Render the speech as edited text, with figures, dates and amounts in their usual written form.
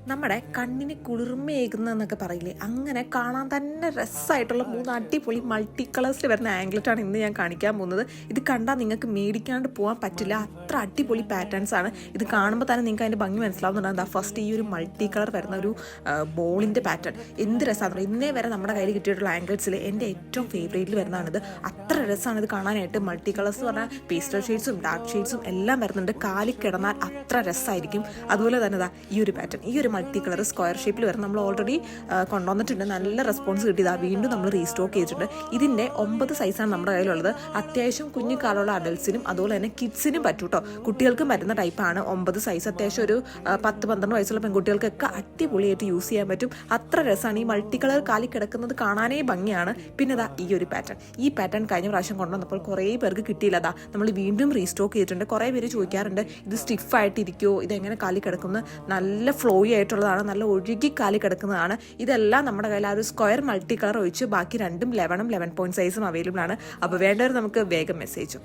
നമ്മുടെ കണ്ണിന് കുളിർമയേകുന്നതെന്നൊക്കെ പറയില്ലേ, അങ്ങനെ കാണാൻ തന്നെ രസമായിട്ടുള്ള 3 അടിപൊളി മൾട്ടി കളേഴ്സിൽ വരുന്ന ആംഗ്ലറ്റാണ് ഇന്ന് ഞാൻ കാണിക്കാൻ പോകുന്നത്. ഇത് കണ്ടാൽ നിങ്ങൾക്ക് മേടിക്കാണ്ട് പോകാൻ പറ്റില്ല, അത്ര അടിപൊളി പാറ്റേൺസ് ആണ്. ഇത് കാണുമ്പോൾ തന്നെ നിങ്ങൾക്ക് അതിൻ്റെ ഭംഗി മനസ്സിലാവുന്നുണ്ട്. ഫസ്റ്റ് ഈ ഒരു മൾട്ടി കളർ വരുന്ന ഒരു ബോളിൻ്റെ പാറ്റേൺ എന്ത് രസമാണ്. ഇന്നേ വരെ നമ്മുടെ കയ്യിൽ കിട്ടിയിട്ടുള്ള ആംഗിൾസിൽ എൻ്റെ ഏറ്റവും ഫേവറേറ്റിൽ വരുന്നതാണിത്. അത്ര രസമാണ് ഇത് കാണാനായിട്ട്. മൾട്ടി കളേഴ്സ് എന്ന് പറഞ്ഞാൽ പേസ്റ്റൽ ഷെയ്ഡ്സും ഡാർക്ക് ഷെയ്ഡ്സും എല്ലാം വരുന്നുണ്ട്. കാലിൽ കിടന്നാൽ അത്ര രസമായിരിക്കും. അതുപോലെ തന്നെ ഈ ഒരു പാറ്റേൺ, ഈ ഒരു മൾട്ടി കളർ സ്ക്വയർ ഷേപ്പിൽ വരും. നമ്മൾ ഓൾറെഡി കൊണ്ടുവന്നിട്ടുണ്ട്, നല്ല റെസ്പോൺസ് കിട്ടിയതാണ്. വീണ്ടും നമ്മൾ റീസ്റ്റോക്ക് ചെയ്തിട്ടുണ്ട്. ഇതിൻ്റെ 9 സൈസാണ് നമ്മുടെ കയ്യിലുള്ളത്. അത്യാവശ്യം കുഞ്ഞു കാലമുള്ള അഡൽസിനും അതുപോലെ തന്നെ കിഡ്സിനും പറ്റും കേട്ടോ. കുട്ടികൾക്കും പറ്റുന്ന ടൈപ്പാണ് 9 സൈസ്. അത്യാവശ്യം ഒരു 10-12 വയസ്സുള്ള പെൺകുട്ടികൾക്കൊക്കെ അടിപൊളിയായിട്ട് യൂസ് ചെയ്യാൻ പറ്റും. അത്ര രസമാണ്. ഈ മൾട്ടി കളർ കാലിൽ കിടക്കുന്നത് കാണാനേ ഭംഗിയാണ്. പിന്നെ ഈ ഒരു പാറ്റേൺ, ഈ പാറ്റേൺ കഴിഞ്ഞ പ്രാവശ്യം കൊണ്ടുവന്നപ്പോൾ കുറേ പേർക്ക് കിട്ടിയില്ല. നമ്മൾ വീണ്ടും റീസ്റ്റോക്ക് ചെയ്തിട്ടുണ്ട്. കുറേ പേര് ചോദിക്കാറുണ്ട് ഇത് സ്റ്റിഫായിട്ടിരിക്കുമോ, ഇതെങ്ങനെ കാലിൽ കിടക്കുന്നത്. നല്ല ഫ്ലോയി ആയിട്ടുള്ളതാണ്, നല്ല ഒഴുകി കാലിൽ കിടക്കുന്നതാണ്. ഇതെല്ലാം നമ്മുടെ കയ്യിൽ ആ ഒരു സ്ക്വയർ മൾട്ടി കളർ ഒഴിച്ച് ബാക്കി രണ്ടും 11 11 പോയിന്റ് സൈസും അവൈലബിൾ ആണ്. അപ്പോൾ വേണ്ടവർ നമുക്ക് വേഗം മെസ്സേജ്